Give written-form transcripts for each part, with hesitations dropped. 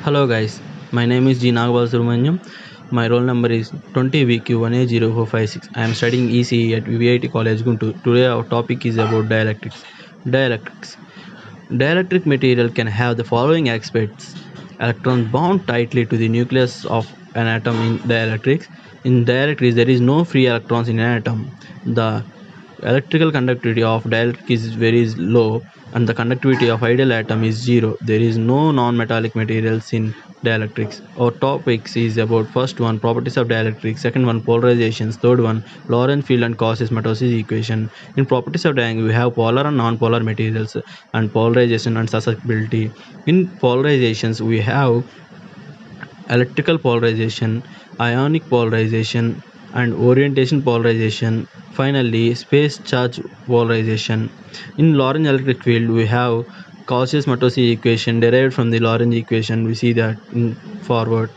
Hello guys, my name is G. Nagabal. My roll number is 20VQ180456. I am studying ECE at VIT College Guntur. Today our topic is about dielectrics. Dielectrics. Dielectric material can have the following aspects. Electrons bound tightly to the nucleus of an atom in dielectrics. In dielectrics, there is no free electrons in an atom. The electrical conductivity of dielectric is very low and the conductivity of ideal atom is zero. There is no non-metallic materials in dielectrics. Our topics is about first one properties of dielectrics, second one polarizations, third one Lorentz field and Cauchy-Matos's equation. In properties of dielectric we have polar and non-polar materials and polarization and susceptibility. In polarizations we have electrical polarization, ionic polarization, and orientation polarization. Finally, space charge polarization. In Lorentz electric field, we have Cauchy-Matos's equation derived from the Lorentz equation. We see that in forward.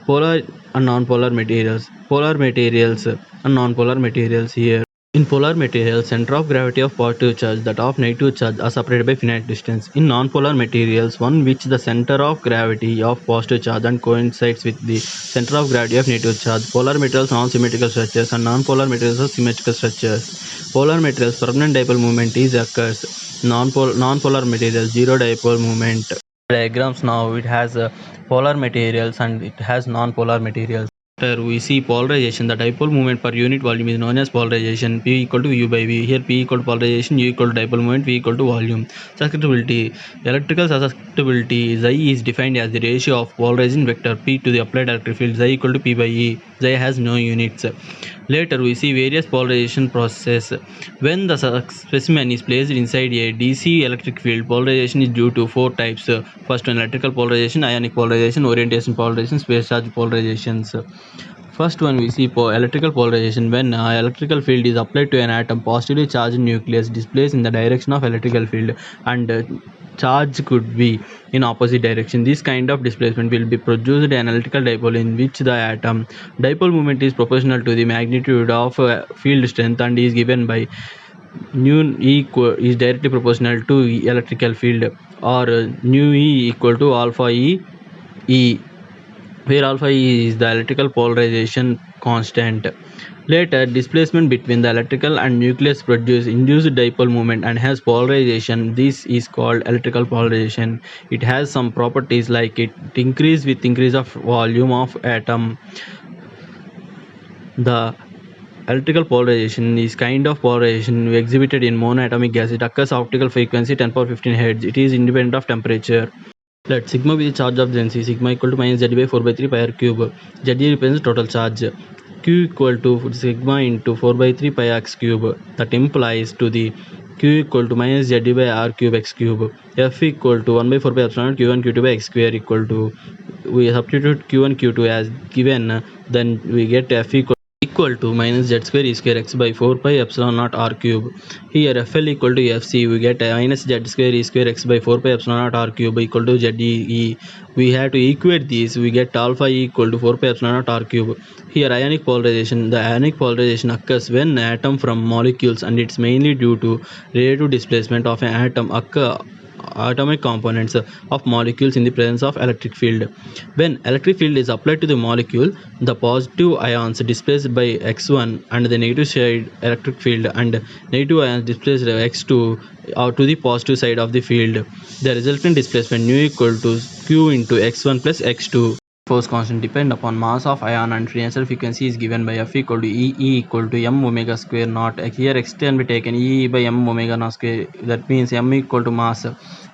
Polar and non-polar materials. Polar materials and non-polar materials here. In polar materials, center of gravity of positive charge, that of negative charge are separated by finite distance. In non-polar materials, one which the center of gravity of positive charge and coincides with the center of gravity of negative charge. Polar materials non-symmetrical structures and non-polar materials are symmetrical structures. Polar materials permanent dipole moment is occurs. Non-polar materials zero dipole moment. Diagrams now it has polar materials and it has non-polar materials. After we see polarization, the dipole moment per unit volume is known as polarization. P equal to U by V. Here P equal to polarization, U equal to dipole moment, V equal to volume. Susceptibility. Electrical susceptibility Xi is defined as the ratio of polarizing vector P to the applied electric field Xi equal to P by E. Xi has no units. Later we see various polarization processes. When the specimen is placed inside a DC electric field, polarization is due to four types. First one electrical polarization, ionic polarization, orientation polarization, space charge polarizations. First one we see electrical polarization. When electrical field is applied to an atom, positively charged nucleus displays in the direction of electrical field and charge could be in opposite direction. This kind of displacement will be produced an electrical dipole in which the atom dipole moment is proportional to the magnitude of field strength and is given by nu E is directly proportional to electrical field, or nu E equal to alpha E, where alpha E is the electrical polarization constant. Later, displacement between the electrical and nucleus produces induced dipole moment and has polarization. This is called electrical polarization. It has some properties like it increase with increase of volume of atom. The electrical polarization is kind of polarization exhibited in monoatomic gas. It occurs optical frequency 10 power 15 Hz. It is independent of temperature. Let sigma be the charge of density. Sigma equal to minus Z by 4 by 3 pi r cube. Z represents total charge. Q equal to sigma into 4 by 3 pi x cube. That implies to the Q equal to minus Z by r cube x cube. F equal to 1 by 4 pi epsilon Q1 Q2 by x square equal to, we substitute Q1 Q2 as given, then we get F equal to minus Z square E square x by 4 pi epsilon naught r cube. Here FL equal to FC, we get minus Z square E square x by 4 pi epsilon naught r cube equal to ZE. We have to equate these, we get alpha E equal to 4 pi epsilon naught r cube. Here ionic polarization, the ionic polarization occurs when atom from molecules, and it's mainly due to relative displacement of an atom occur atomic components of molecules in the presence of electric field. When electric field is applied to the molecule, the positive ions displaced by x1 and the negative side electric field, and negative ions displaced by x2 or to the positive side of the field. The resultant displacement nu equal to q into x1 plus x2. Force constant depend upon mass of ion and free frequency is given by F equal to E equal to m omega square naught. Here x can be taken E by m omega naught square. That means m equal to mass.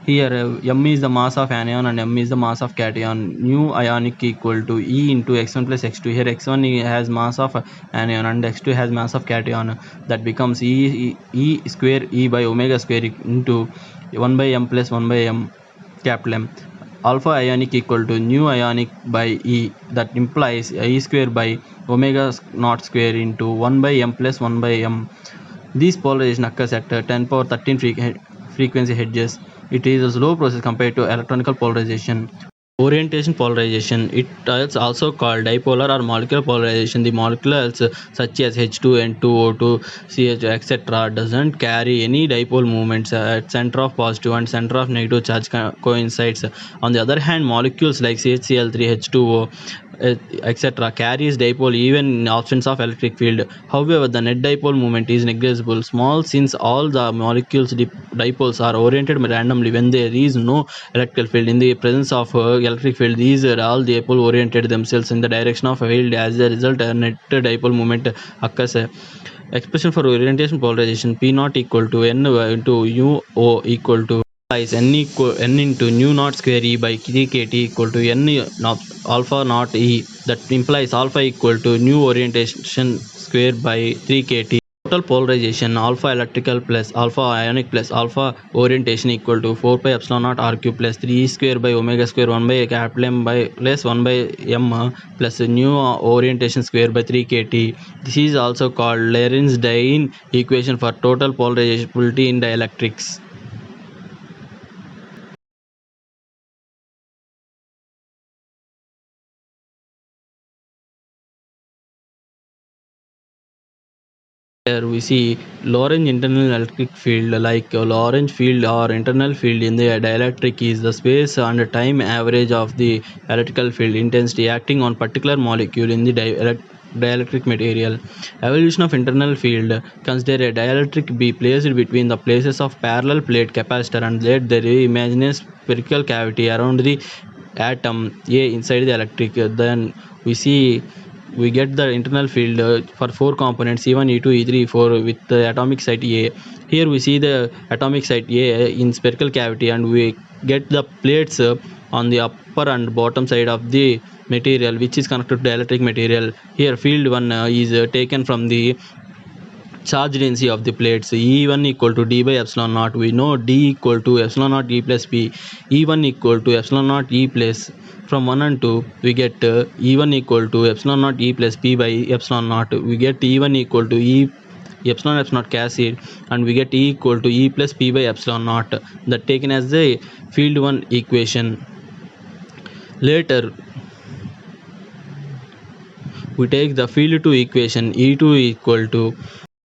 Here m is the mass of anion and m is the mass of cation. Nu ionic equal to E into x1 plus x2. Here x1 has mass of anion and x2 has mass of cation. That becomes E square E by omega square into 1 by m plus 1 by m capital M. Alpha ionic equal to nu ionic by E, that implies E square by omega naught square into 1 by m plus 1 by m. This polarization occurs at 10 power 13 frequency hertz. It is a slow process compared to electronical polarization. Orientation polarization. It is also called dipolar or molecular polarization. The molecules such as H2, N2, O2, CH, etc. doesn't carry any dipole moments at center of positive and center of negative charge coincides. On the other hand, molecules like CHCl3, H2O, etc. carries dipole even in absence of electric field. However, the net dipole moment is negligible, small since all the molecules dipoles are oriented randomly when there is no electrical field. In the presence of electric field, these are all dipole oriented themselves in the direction of field. As a result, a net dipole moment occurs. Expression for orientation polarization: P naught equal to N into U O equal to implies n into nu naught square E by 3kt equal to n naught alpha naught E. That implies alpha equal to nu orientation square by 3kt. Total polarization: alpha electrical plus alpha ionic plus alpha orientation equal to 4 pi epsilon naught r cube plus 3 e square by omega square 1 by capital M by plus 1 by m plus nu orientation square by 3kt. This is also called Lorentz-Dine equation for total polarizability in dielectrics. Here we see Lorentz internal electric field. Like Lorentz field or internal field in the dielectric is the space and time average of the electrical field intensity acting on particular molecule in the dielectric material. Evolution of internal field: consider a dielectric be placed between the places of parallel plate capacitor and let there be imaginary spherical cavity around the atom A inside the electric. Then we get the internal field for four components E1, E2, E3, E4 with the atomic site A. Here we see the atomic site A in spherical cavity, and we get the plates on the upper and bottom side of the material which is connected to electric material. Here field 1 is taken from the charge density of the plates. E1 equal to d by epsilon naught. We know d equal to epsilon naught E plus p. E1 equal to epsilon naught E plus. From 1 and 2 we get E1 equal to epsilon naught E plus p by epsilon naught. We get E1 equal to E epsilon epsilon naught acid, and we get E equal to E plus p by epsilon naught, that taken as the field 1 equation. Later we take the field 2 equation. E2 equal to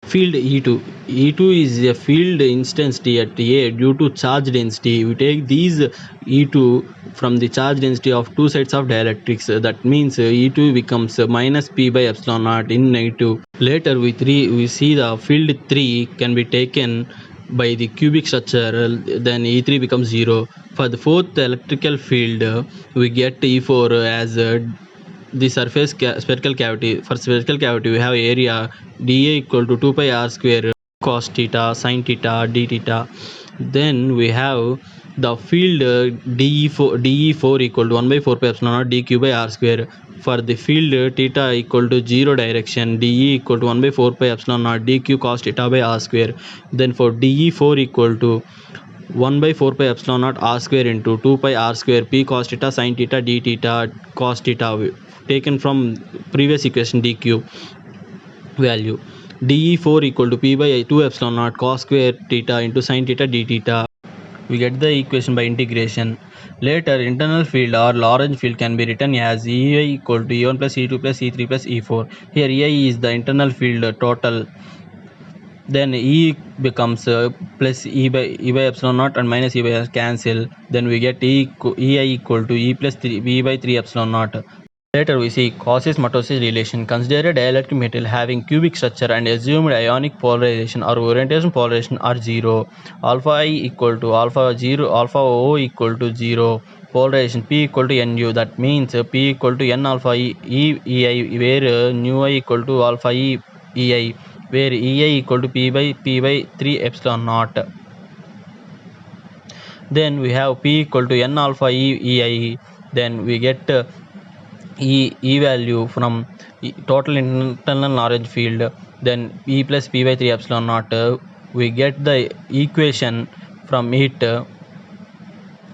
field E2. E2 is a field intensity at A due to charge density. We take these E2 from the charge density of two sides of dielectrics. That means E2 becomes minus P by epsilon naught in negative. Later we see the field 3 can be taken by the cubic structure, then E3 becomes 0. For the fourth electrical field, we get E4 as the surface spherical cavity. For spherical cavity we have area dA equal to 2 pi r square cos theta sin theta d theta. Then we have the field de4 equal to 1 by 4 pi epsilon naught dq by r square. For the field theta equal to 0 direction, de equal to 1 by 4 pi epsilon naught dq cos theta by r square. Then for de4 equal to 1 by 4 pi epsilon naught r square into 2 pi r square p cos theta sin theta d theta cos theta, taken from previous equation dq value. De4 equal to p by 2 epsilon naught cos square theta into sin theta d theta. We get the equation by integration. Later internal field or Lorentz field can be written as Ei equal to E1 plus E2 plus E3 plus E4. Here Ei is the internal field total. Then E becomes plus E by epsilon naught and minus E by cancel. Then we get Ei equal to E plus 3 B by 3 epsilon naught. Later we see causes-mitosis relation. Consider a dielectric material having cubic structure and assumed ionic polarization or orientation polarization are 0. Alpha I equal to alpha 0, alpha O equal to 0. Polarization P equal to Nu. That means P equal to N alpha Ei, where nu I equal to alpha Ei, where Ei equal to P by 3 epsilon naught. Then we have P equal to N alpha Ei. Then we get E value from total internal Lorentz field. Then E plus P by 3 epsilon naught. We get the equation from it,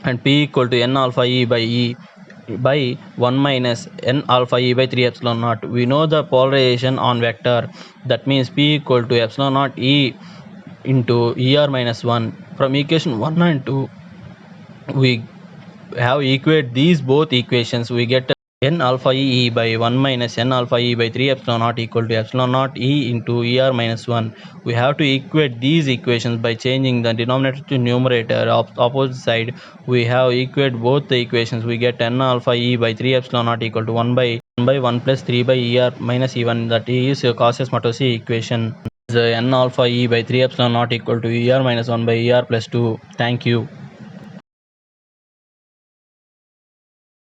and P equal to N alpha E by 1 minus N alpha E by 3 epsilon naught. We know the polarization on vector. That means P equal to epsilon naught E into ER minus 1. From equation 1 and 2 we have equate these both equations, we get n alpha e by 1 minus n alpha e by 3 epsilon naught equal to epsilon naught e into er minus 1. We have to equate these equations by changing the denominator to numerator of opposite side. We have equate both the equations. We get n alpha e by 3 epsilon naught equal to 1 by 1 plus 3 by er minus e1. That is Cauchy-Matossi equation. N alpha e by 3 epsilon naught equal to er minus 1 by er plus 2. Thank you.